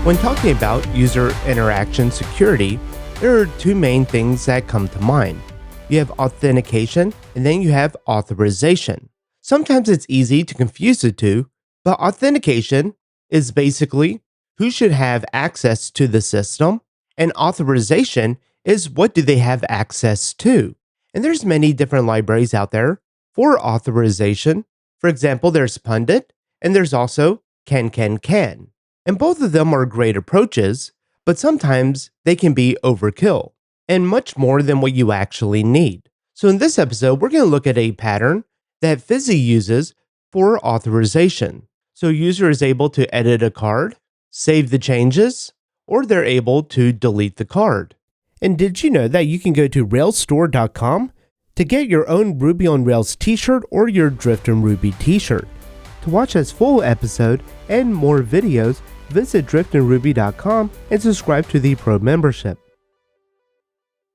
When talking about user interaction security, there are two main things that come to mind. You have authentication and then you have authorization. Sometimes it's easy to confuse the two, but authentication is basically who should have access to the system, and authorization is what do they have access to. And there's many different libraries out there for authorization. For example, there's Pundit and there's also can. And both of them are great approaches, but sometimes they can be overkill and much more than what you actually need. So in this episode, we're going to look at a pattern that Fizzy uses for authorization. So a user is able to edit a card, save the changes, or they're able to delete the card. And did you know that you can go to railsstore.com to get your own Ruby on Rails t-shirt or your Drift in Ruby t-shirt? To watch this full episode and more videos, visit driftinruby.com and subscribe to the Pro membership.